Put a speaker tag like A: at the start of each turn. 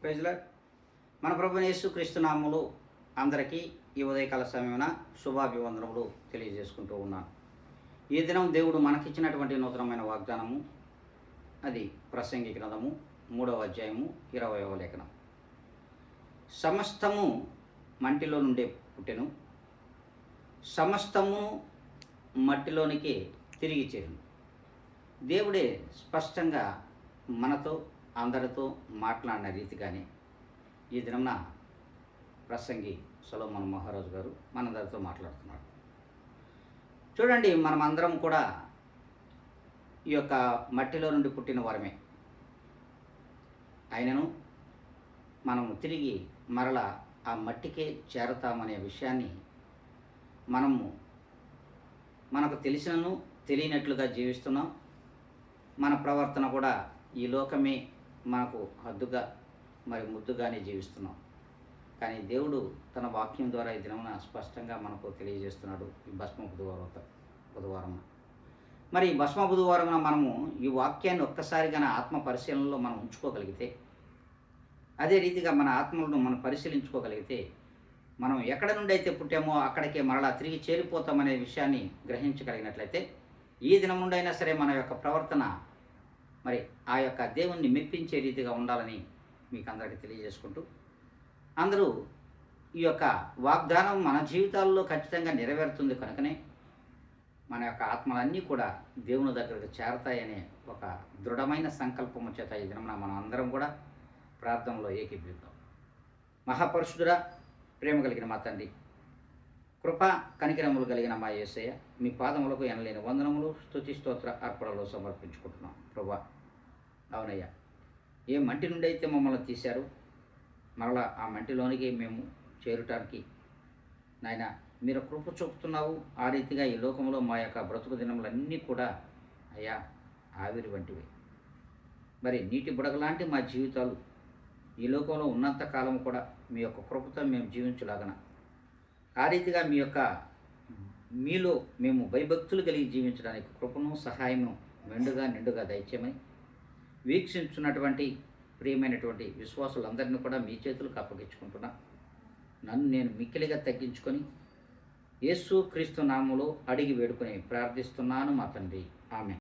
A: ప్రైజ్లా మన ప్రభువైన యేసుక్రీస్తు నామములో అందరికీ ఈ ఉదయకాల సమయమున శుభాభివందనములు తెలియజేసుకుంటూ ఉన్నాను. ఈ దినం దేవుడు మనకిచ్చినటువంటి నూతనమైన వాగ్దానము, అది ప్రసంగి గ్రంథము 3వ అధ్యాయము 20వ లేఖనం. సమస్తము మంటిలో నుండే పుట్టెను, సమస్తము మట్టిలోనికి తిరిగి చేరును. దేవుడే స్పష్టంగా మనతో అందరితో మాట్లాడిన రీతిగానే ఈ దినంన ప్రసంగి సొలొమోను మహారాజు గారు మనందరితో మాట్లాడుతున్నాడు. చూడండి, మనమందరం కూడా ఈ యొక్క మట్టిలో నుండి పుట్టిన వారమే. అయినను మనము తిరిగి మరలా ఆ మట్టికే చేరతామనే విషయాన్ని మనకు తెలిసినను తెలియనట్లుగా జీవిస్తున్నాం. మన ప్రవర్తన కూడా ఈ లోకమే మనకు హద్దుగా మరి ముద్దుగానే జీవిస్తున్నాం. కానీ దేవుడు తన వాక్యం ద్వారా ఈ దినమున స్పష్టంగా మనకు తెలియజేస్తున్నాడు. ఈ భస్మ బుధవారం మరి ఈ భస్మ బుధవారమున మనము ఈ వాక్యాన్ని ఒక్కసారిగా ఆత్మ పరిశీలనలో మనం ఉంచుకోగలిగితే, అదే రీతిగా మన ఆత్మలను మనం పరిశీలించుకోగలిగితే, మనం ఎక్కడ నుండి అయితే పుట్టామో అక్కడికే మరలా తిరిగి చేరిపోతామనే విషయాన్ని గ్రహించగలిగినట్లయితే, ఈ దినం నుండి అయినా సరే మన యొక్క ప్రవర్తన మరి ఆ యొక్క దేవుణ్ణి మెప్పించే రీతిగా ఉండాలని మీకు అందరికీ తెలియజేసుకుంటూ, అందరూ ఈ యొక్క వాగ్దానం మన జీవితాల్లో ఖచ్చితంగా నెరవేరుతుంది కనుకనే మన యొక్క ఆత్మలన్నీ కూడా దేవుని దగ్గరకు చేరతాయనే ఒక దృఢమైన సంకల్పము చేత ఈ దినమున మనం అందరం కూడా ప్రార్థనలో ఏకీభవిద్దాం. మహాపరిశుద్ధుడా, ప్రేమ కలిగిన మా తండ్రి, కృపా కనికరములు కలిగిన మా యేసయ్య, మీ పాదములకు ఎనలేని వందనములు, స్తుతి స్తోత్ర అర్పణలో సమర్పించుకుంటున్నాం. ప్రభా, అవునయ్యా, ఏ మంటి నుండి అయితే మమ్మల్ని తీశారు, మరలా ఆ మంటిలోనికి మేము చేరటానికి నాయన మీరు కృప చూపుతున్నావు. ఆ రీతిగా ఈ లోకంలో మా యొక్క బ్రతుకు దినములన్నీ కూడా అయ్యా ఆవిరి వంటివి. మరి నీటి బుడగలాంటి మా జీవితాలు ఈ లోకంలో ఉన్నంత కాలం కూడా మీ యొక్క కృపతో మేము జీవించలాగన, ఆ రీతిగా మీలో మేము భయభక్తులు కలిగి జీవించడానికి కృపను సహాయమును నిండుగా దయచేయమని వీక్షించున్నటువంటి ప్రియమైనటువంటి విశ్వాసులందరినీ కూడా మీ చేతులకు అప్పగించుకుంటున్నా. నన్ను నేను మిక్కిలిగా తగ్గించుకొని యేసు క్రీస్తు నామములో అడిగి వేడుకొని ప్రార్థిస్తున్నాను మా తండ్రి. ఆమేన్.